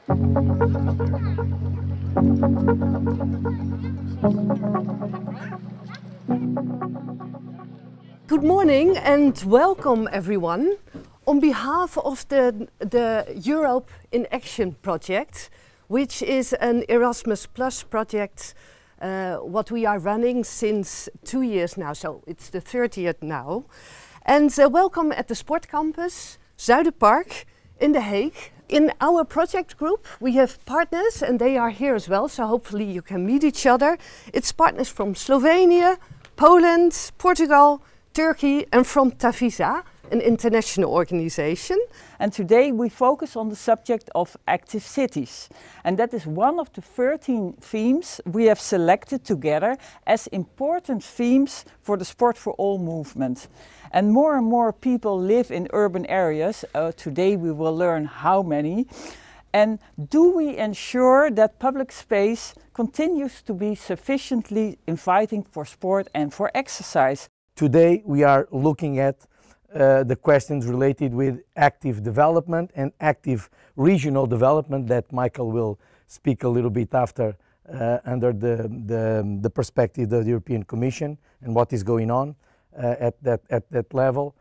Good morning and welcome everyone. On behalf of the Europe in Action project, which is an Erasmus Plus project, what we are running since 2 years now, so it's the 30th now. And welcome at the Sport Campus, Zuiderpark in The Hague. In our project group we have partners and they are here as well, so hopefully you can meet each other. It's partners from Slovenia, Poland, Portugal, Turkey and from Tavisa, an international organization. And today we focus on the subject of active cities. And that is one of the 13 themes we have selected together as important themes for the Sport for All movement. And more people live in urban areas. Today we will learn how many. And do we ensure that public space continues to be sufficiently inviting for sport and for exercise? Today we are looking at the questions related with active development and active regional development that Michael will speak a little bit after under the perspective of the European Commission and what is going on at that level.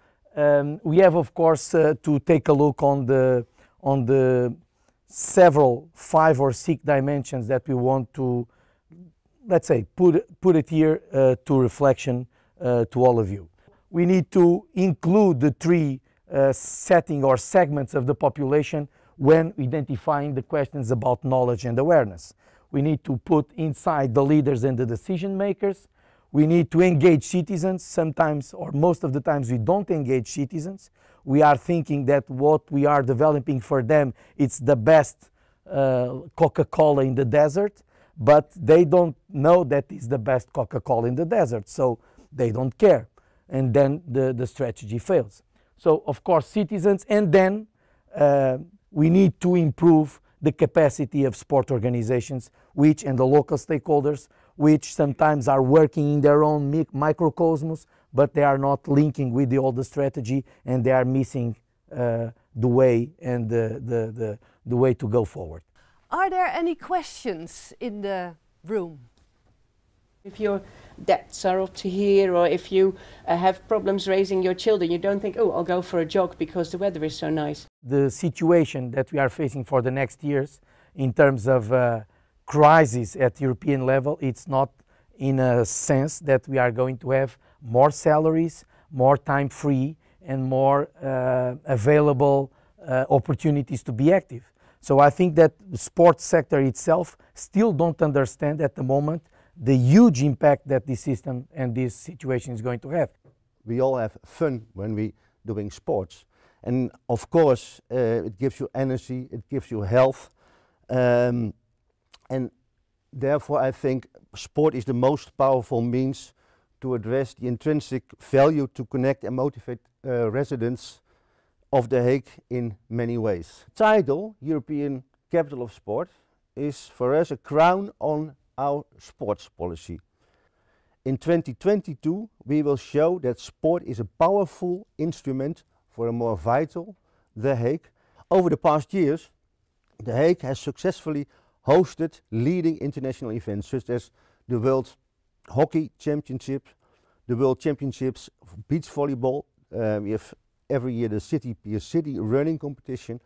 We have of course to take a look on the several 5 or 6 dimensions that we want to, let's say, put it here to reflection to all of you. We need to include the 3 setting or segments of the population when identifying the questions about knowledge and awareness. We need to put inside the leaders and the decision makers. We need to engage citizens. Sometimes or most of the times we don't engage citizens. We are thinking that what we are developing for them, it's the best Coca-Cola in the desert, but they don't know that it's the best Coca-Cola in the desert, so they don't care. And then the strategy fails. So of course citizens, and then we need to improve the capacity of sport organizations and the local stakeholders, which sometimes are working in their own microcosmos, but they are not linking with the strategy and they are missing the way and the way to go forward. Are there any questions in the room? If your debts are up to here, or if you have problems raising your children, you don't think, oh, I'll go for a jog because the weather is so nice. The situation that we are facing for the next years in terms of crisis at European level, it's not in a sense that we are going to have more salaries, more time free and more available opportunities to be active. So I think that the sports sector itself still don't understand at the moment the huge impact that this system and this situation is going to have. We all have fun when we doing sports, and of course it gives you energy, it gives you health, and therefore I think sport is the most powerful means to address the intrinsic value to connect and motivate residents of The Hague in many ways. The title, European Capital of Sport, is for us a crown on our sports policy. In 2022 we will show that sport is a powerful instrument for a more vital The Hague. Over the past years The Hague has successfully hosted leading international events such as the World Hockey Championship, the World Championships of Beach Volleyball. We have every year the City Pier City running competition.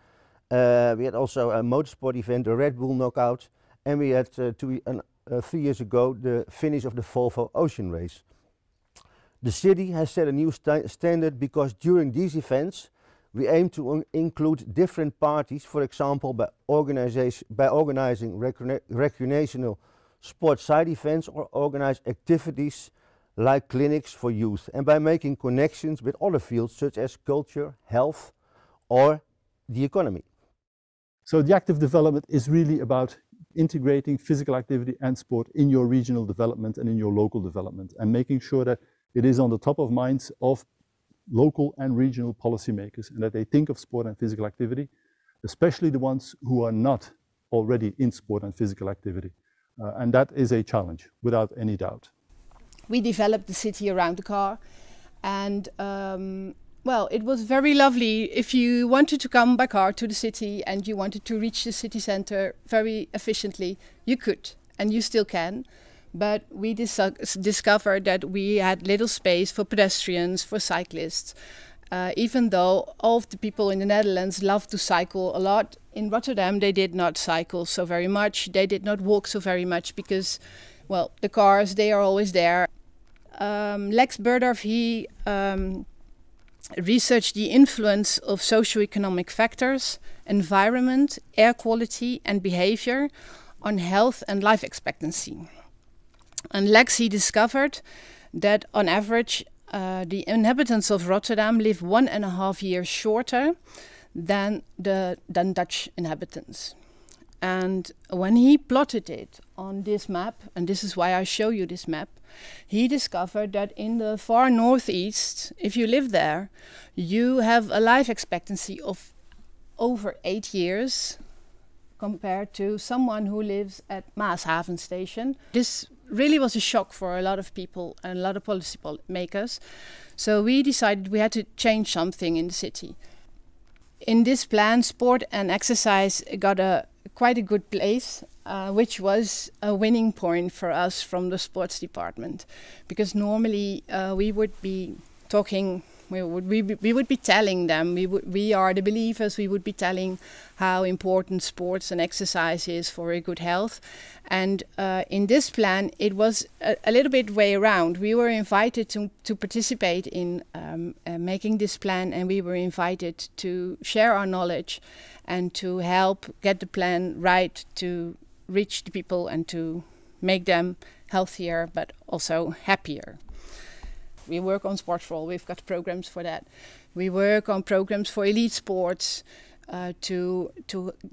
We had also a motorsport event, the Red Bull Knockout, and we had 3 years ago the finish of the Volvo Ocean Race. The city has set a new standard because during these events we aim to include different parties, for example by organizing recreational sports side events or organize activities like clinics for youth, and by making connections with other fields such as culture, health or the economy. So the active development is really about integrating physical activity and sport in your regional development and in your local development, and making sure that it is on the top of minds of local and regional policymakers, and that they think of sport and physical activity, especially the ones who are not already in sport and physical activity. And that is a challenge, without any doubt. We developed the city around the car, and Well, it was very lovely. If you wanted to come by car to the city and you wanted to reach the city center very efficiently, you could, and you still can. But we discovered that we had little space for pedestrians, for cyclists. Even though all of the people in the Netherlands love to cycle a lot, in Rotterdam they did not cycle so very much. They did not walk so very much because, well, the cars, they are always there. Lex Burdorff, he researched the influence of socioeconomic factors, environment, air quality and behavior on health and life expectancy. And Lex, he discovered that on average the inhabitants of Rotterdam live 1.5 years shorter than Dutch inhabitants. And when he plotted it on this map, and this is why I show you this map, he discovered that in the far northeast, if you live there, you have a life expectancy of over 8 years compared to someone who lives at Maashaven station. This really was a shock for a lot of people and a lot of policy makers. So we decided we had to change something in the city. In this plan, sport and exercise got quite a good place, which was a winning point for us from the sports department, because normally we would be talking, we would be telling them, we are the believers, we would be telling how important sports and exercise is for a good health. And in this plan, it was a little bit way around. We were invited to participate in making this plan, and we were invited to share our knowledge and to help get the plan right to reach the people and to make them healthier but also happier. We work on Sport for All, we've got programs for that. We work on programs for elite sports, to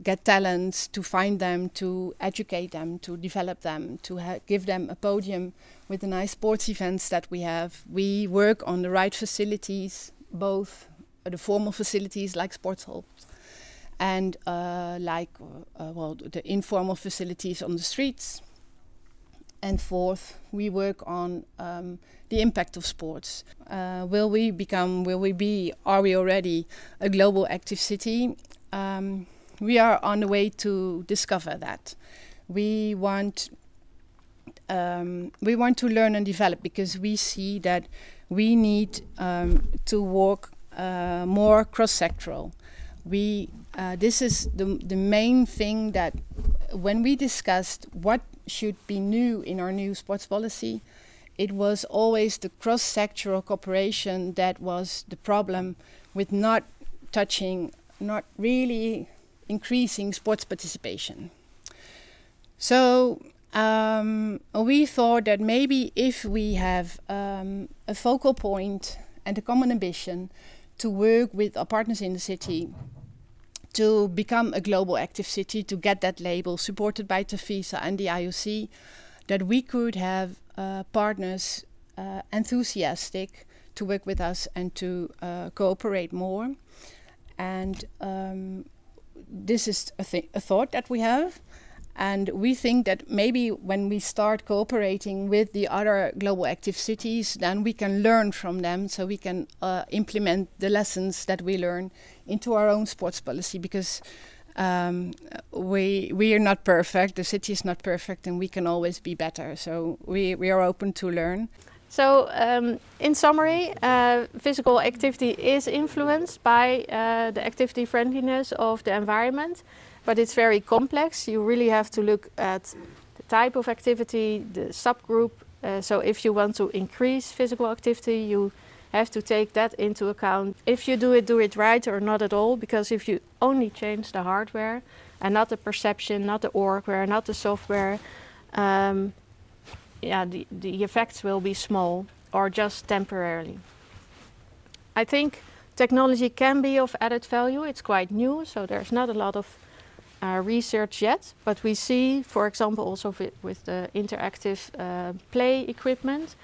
get talents, to find them, to educate them, to develop them, to give them a podium with the nice sports events that we have. We work on the right facilities, both the formal facilities like sports halls and the informal facilities on the streets. And fourth, we work on the impact of sports. Are we already a global active city? We are on the way to discover that. We want to learn and develop, because we see that we need to work more cross-sectoral. This is the main thing that when we discussed what should be new in our new sports policy, it was always the cross-sectoral cooperation that was the problem, with not really increasing sports participation. So we thought that maybe if we have a focal point and a common ambition to work with our partners in the city to become a global active city, to get that label supported by TAFISA and the IOC, that we could have partners enthusiastic to work with us and to cooperate more. And this is a thought that we have. And we think that maybe when we start cooperating with the other global active cities, then we can learn from them, so we can implement the lessons that we learn into our own sports policy, because we are not perfect, the city is not perfect, and we can always be better. So we are open to learn. So in summary, physical activity is influenced by the activity friendliness of the environment. But it's very complex. You really have to look at the type of activity, the subgroup. So if you want to increase physical activity, you have to take that into account. If you do it right or not at all, because if you only change the hardware and not the perception, not the orgware, not the software, the effects will be small or just temporarily. I think technology can be of added value. It's quite new, so there's not a lot of research yet, but we see, for example, also with the interactive play equipment,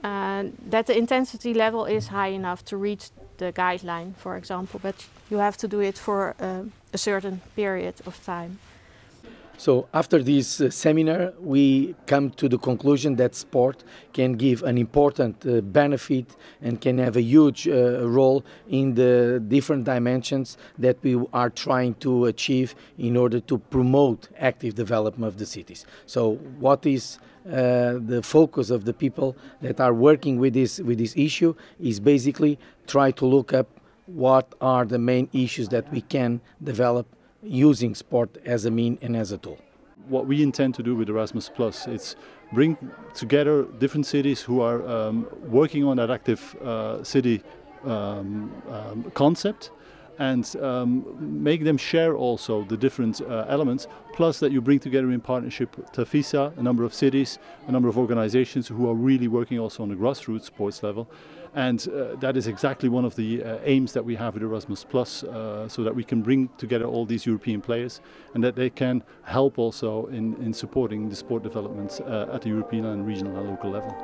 that the intensity level is high enough to reach the guideline, for example, but you have to do it for a certain period of time. So after this seminar, we come to the conclusion that sport can give an important benefit and can have a huge role in the different dimensions that we are trying to achieve in order to promote active development of the cities. So what is the focus of the people that are working with this issue is basically try to look up what are the main issues that we can develop using sport as a mean and as a tool. What we intend to do with Erasmus Plus is bring together different cities who are working on that active city concept, and make them share also the different elements, plus that you bring together in partnership with Tafisa, a number of cities, a number of organizations who are really working also on the grassroots sports level. And that is exactly one of the aims that we have with Erasmus Plus, so that we can bring together all these European players and that they can help also in supporting the sport developments at the European and regional and local level.